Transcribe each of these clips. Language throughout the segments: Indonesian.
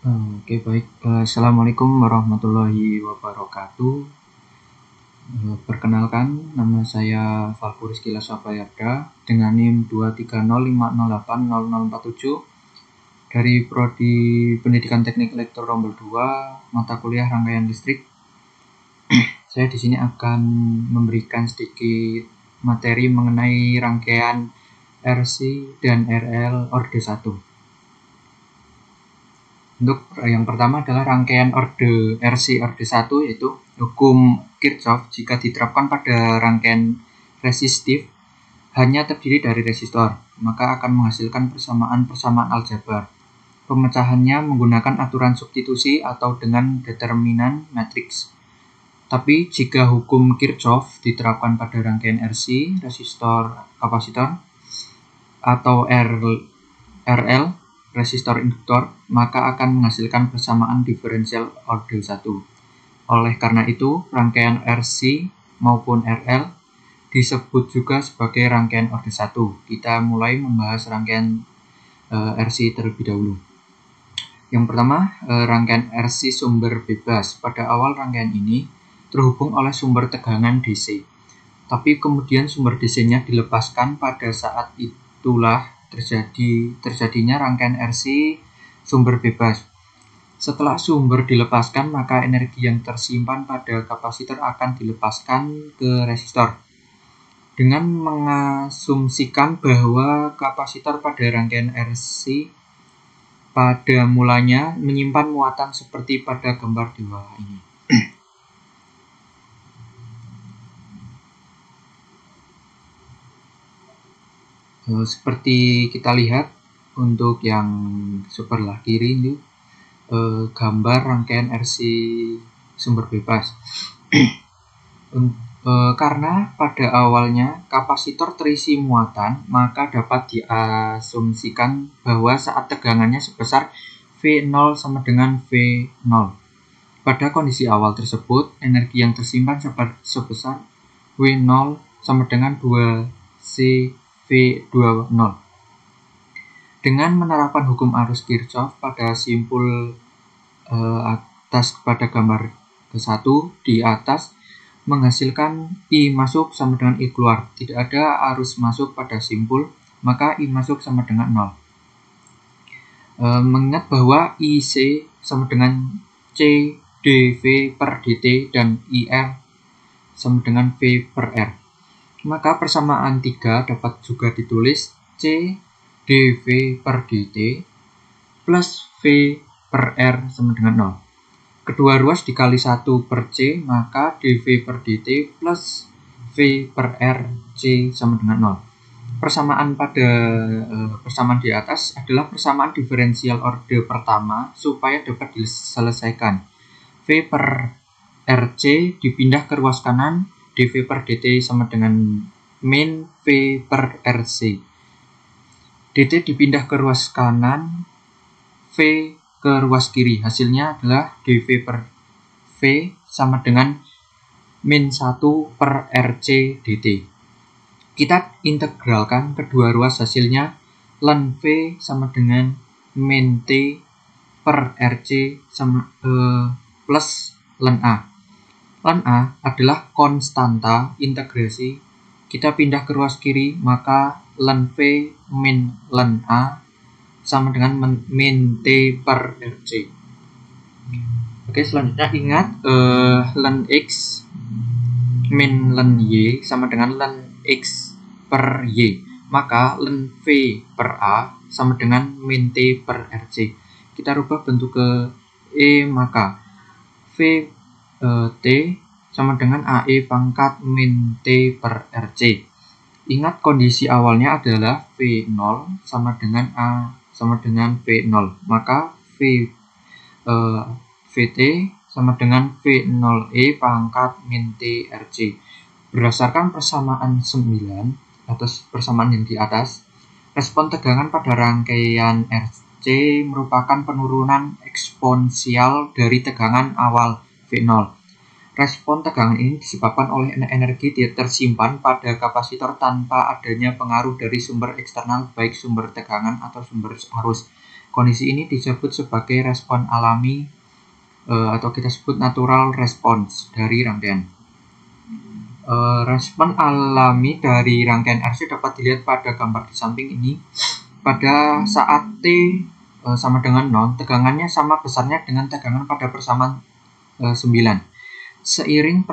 Oke, baik. Assalamualaikum warahmatullahi wabarakatuh. Perkenalkan, nama saya Valpuris Kilasabayarda dengan NIM 23050800047 dari Prodi Pendidikan Teknik Elektro Rombel 2, mata kuliah rangkaian listrik. Saya di sini akan memberikan sedikit materi mengenai rangkaian RC dan RL orde 1. Untuk yang pertama adalah rangkaian orde RC orde 1, yaitu hukum Kirchhoff jika diterapkan pada rangkaian resistif hanya terdiri dari resistor, maka akan menghasilkan persamaan aljabar. Pemecahannya menggunakan aturan substitusi atau dengan determinan matriks. Tapi jika hukum Kirchhoff diterapkan pada rangkaian RC, resistor kapasitor, atau RL, resistor induktor, maka akan menghasilkan persamaan diferensial orde 1. Oleh karena itu, rangkaian RC maupun RL disebut juga sebagai rangkaian orde 1. Kita mulai membahas rangkaian RC terlebih dahulu. Yang pertama, rangkaian RC sumber bebas. Pada awal rangkaian ini terhubung oleh sumber tegangan DC. Tapi kemudian sumber DC-nya dilepaskan. Pada saat itulah terjadinya rangkaian RC sumber bebas. Setelah sumber dilepaskan, maka energi yang tersimpan pada kapasitor akan dilepaskan ke resistor. Dengan mengasumsikan bahwa kapasitor pada rangkaian RC pada mulanya menyimpan muatan seperti pada gambar di bawah ini. Seperti kita lihat untuk yang sebelah kiri ini gambar rangkaian RC sumber bebas. Karena pada awalnya kapasitor terisi muatan, maka dapat diasumsikan bahwa saat tegangannya sebesar V0 sama dengan V0. Pada kondisi awal tersebut, energi yang tersimpan sebesar W0 sama dengan 2CV20. Dengan menerapkan hukum arus Kirchhoff pada simpul atas pada gambar ke-1 di atas menghasilkan I masuk sama dengan I keluar. Tidak ada arus masuk pada simpul, maka I masuk sama dengan 0. Mengingat bahwa IC sama dengan C dV per dt dan IR sama dengan V per R. Maka persamaan 3 dapat juga ditulis C dV per dt plus V per R sama dengan 0. Kedua ruas dikali 1 per C, maka dV per dt plus V per R C sama dengan 0. Persamaan di atas adalah persamaan diferensial orde pertama supaya dapat diselesaikan. V per RC dipindah ke ruas kanan, dV per dt sama dengan min V per RC. dt dipindah ke ruas kanan, V ke ruas kiri. Hasilnya adalah dV per V sama dengan min 1 per RC dt. Kita integralkan kedua ruas, hasilnya ln V sama dengan min T per RC sama plus ln A. Ln A adalah konstanta integrasi. Kita pindah ke ruas kiri, maka ln V min ln A sama dengan min T per RC. Oke, selanjutnya ingat ln X min ln Y sama dengan ln X per Y. Maka ln V per A sama dengan min T per RC. Kita rubah bentuk ke E, maka V T sama dengan AE pangkat min T per RC. Ingat kondisi awalnya adalah V0 sama dengan A sama dengan V0. Maka VT sama dengan V0E pangkat min T RC. Berdasarkan persamaan 9 atau persamaan yang di atas, respon tegangan pada rangkaian RC merupakan penurunan eksponensial dari tegangan awal V0. Respon tegangan ini disebabkan oleh energi tersimpan pada kapasitor tanpa adanya pengaruh dari sumber eksternal, baik sumber tegangan atau sumber arus. Kondisi ini disebut sebagai respon alami atau kita sebut natural response dari rangkaian. Respon alami dari rangkaian RC dapat dilihat pada gambar di samping ini. Pada saat T sama dengan 0, tegangannya sama besarnya dengan tegangan pada persamaan 9. Seiring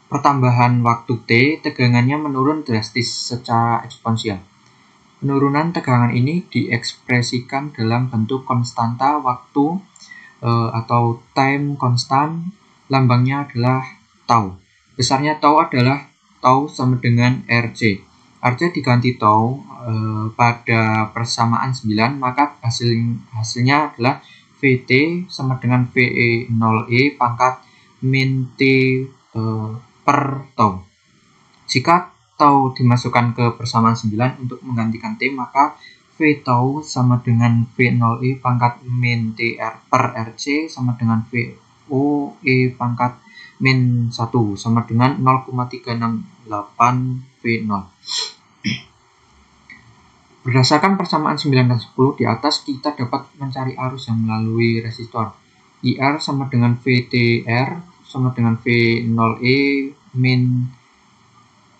pertambahan waktu T, tegangannya menurun drastis secara eksponensial. Penurunan tegangan ini diekspresikan dalam bentuk konstanta waktu atau time constant, lambangnya adalah tau. Besarnya tau adalah tau sama dengan RC. RC diganti tau pada persamaan 9, maka hasilnya adalah VT sama dengan VE0E pangkat min T per tau. Jika tau dimasukkan ke persamaan 9 untuk menggantikan T, maka V tau sama dengan V0E pangkat min T per RC sama dengan VOE pangkat min 1 sama dengan 0,368 V0. Berdasarkan persamaan 9 dan 10 di atas, kita dapat mencari arus yang melalui resistor. IR sama dengan VTR sama dengan V0E min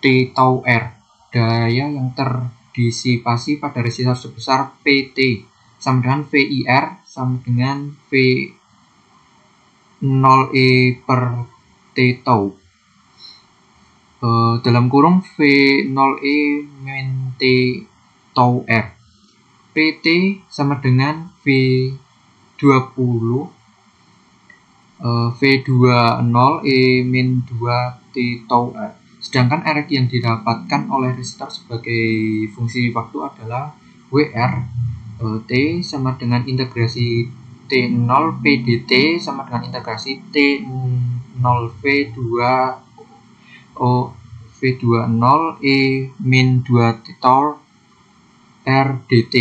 T tau R. Daya yang terdisipasi pada resistor sebesar PT sama dengan VIR sama dengan V0E per T tau. Dalam kurung V0E min T tau R. PT sama dengan V20 V20E min 2 T tau R. Sedangkan R yang didapatkan oleh resistor sebagai fungsi waktu adalah WR T sama dengan integrasi T0 PDT sama dengan integrasi T0 V20 E min 2 T tau R dt.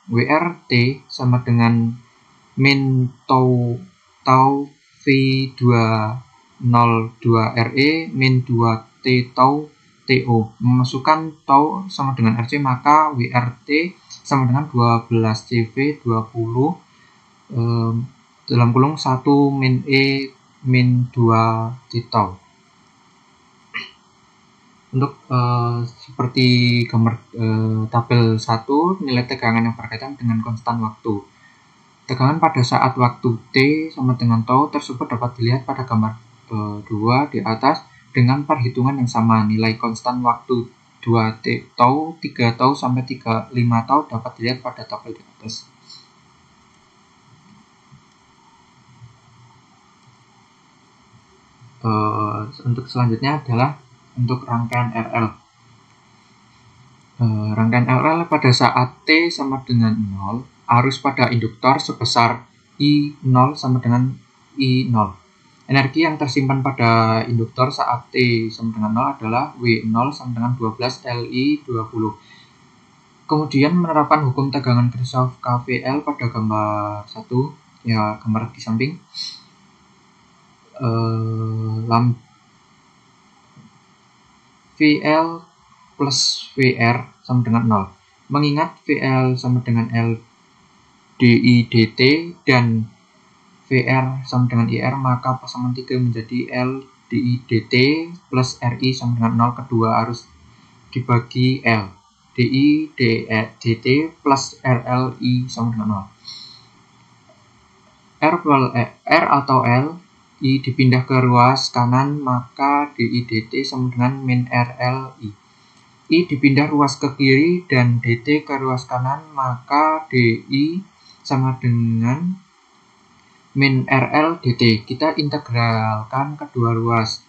WR T sama dengan min tau V202 RE min 2 T tau TO. Memasukkan tau sama dengan RC, maka WRT sama dengan 12 CV 20 dalam kurung 1 min E min 2 T tau. Untuk seperti gambar tabel 1, nilai tegangan yang berkaitan dengan konstan waktu. Tegangan pada saat waktu T sama dengan tau tersebut dapat dilihat pada gambar 2 di atas dengan perhitungan yang sama. Nilai konstan waktu 2 T tau, 3 tau sampai 5 tau dapat dilihat pada tabel di atas. Untuk selanjutnya adalah untuk rangkaian RL. Rangkaian RL pada saat T sama dengan 0, arus pada induktor sebesar I0 sama dengan I0. Energi yang tersimpan pada induktor saat T sama dengan 0 adalah W0 sama dengan 12 Li20. Kemudian menerapkan hukum tegangan Kirchhoff KVL pada gambar 1, ya gambar di samping. VL plus VR sama dengan 0. Mengingat VL sama dengan L DI dt dan VR sama dengan IR, maka pasangan 3 menjadi L DI dt plus RI sama dengan 0. Kedua harus dibagi L DI dt plus RLI sama dengan 0. R atau L I dipindah ke ruas kanan, maka DI dt sama dengan min RLI. I dipindah ruas ke kiri dan dt ke ruas kanan, maka DI sama dengan min RL dt. Kita integralkan kedua ruas.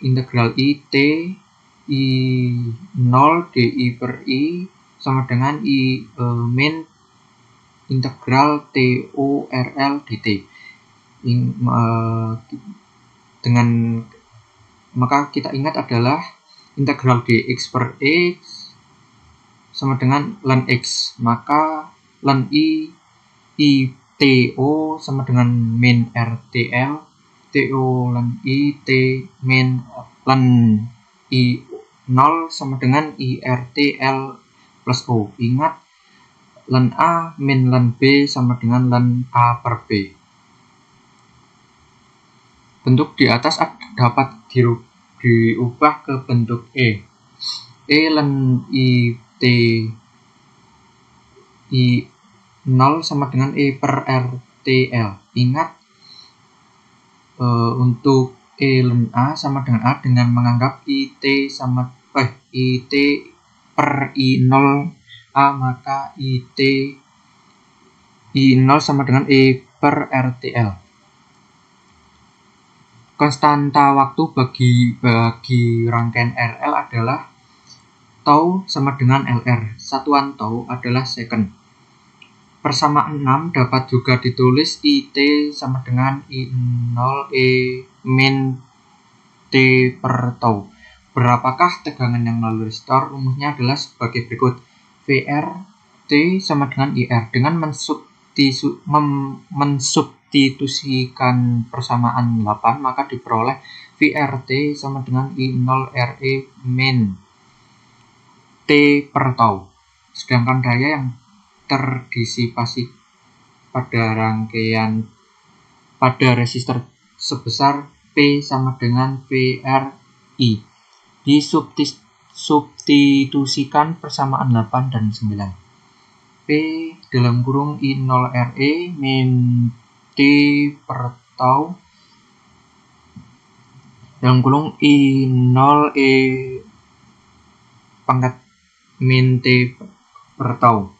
Integral I T I0 DI per I sama dengan I min integral TO RL dt. Dengan maka kita ingat adalah integral dx per x sama dengan ln x, maka ln I TO sama dengan min RTL, TO ln I T min ln I 0 sama dengan IRTL plus O. Ingat len A min len B sama dengan len A per B. Bentuk di atas dapat diubah ke bentuk E. E len I T I 0 sama dengan E per RTL. Ingat untuk E len A sama dengan A dengan menganggap IT per I0 A, maka IT I0 sama dengan E per RTL. Konstanta waktu bagi rangkaian RL adalah tau sama dengan LR. Satuan tau adalah second. Persamaan 6 dapat juga ditulis IT sama dengan I0 E min T per tau. Berapakah tegangan yang melalui resistor? Rumusnya adalah sebagai berikut. VR T sama dengan IR. Dengan mensubstitusikan persamaan 8, maka diperoleh VRT sama dengan I0 RE min T per tau. Sedangkan daya yang terdisipasi pada resistor sebesar P sama dengan VRI. Disubstitusikan persamaan 8 dan 9. P dalam kurung I0 RE min T per tau dalam kurung I0 E pangkat min T per tau.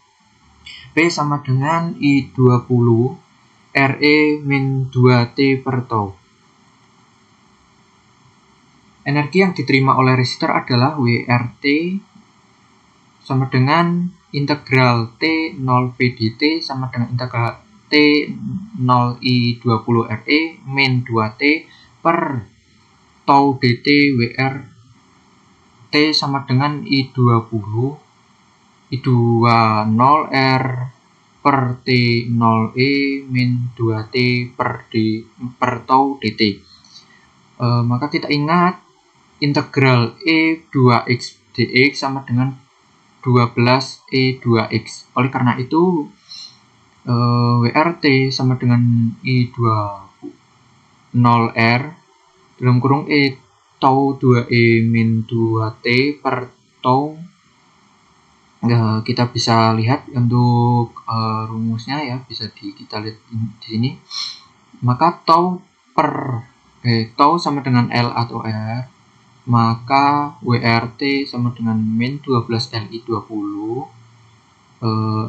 P sama dengan I20 RE min 2T per tau. Energi yang diterima oleh resistor adalah WRT sama dengan integral T0 V dt sama dengan integral T0 I20 RE min 2T per tau dt WR T sama dengan I20 R per T0 E min 2T per tau dt. Maka kita ingat integral E2x dx sama dengan 12 E2x. Oleh karena itu WRT sama dengan I20 R dalam kurung E tau 2E min 2T per tau. Kita bisa lihat untuk rumusnya ya, bisa kita lihat di sini. Maka tau sama dengan L atau R, maka WRT sama dengan min 12 LI20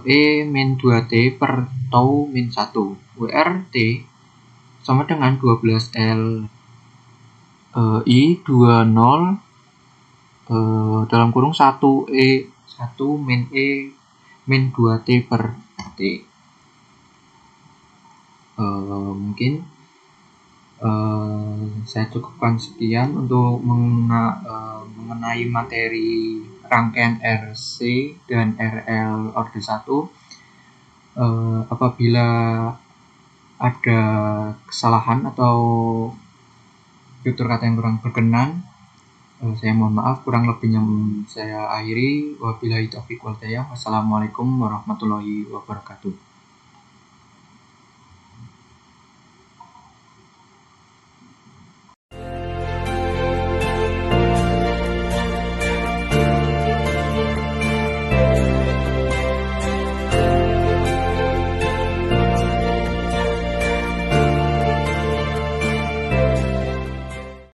E min 2T per tau min 1. WRT sama dengan 12 L I20 dalam kurung 1 min E min 2T per T. Mungkin saya cukupkan sekian untuk mengenai materi rangkaian RC dan RL order 1. Apabila ada kesalahan atau tutur kata yang kurang berkenan, saya mohon maaf. Kurang lebihnya saya akhiri. Wabillahi taufiq wal hidayah. Wassalamualaikum warahmatullahi wabarakatuh.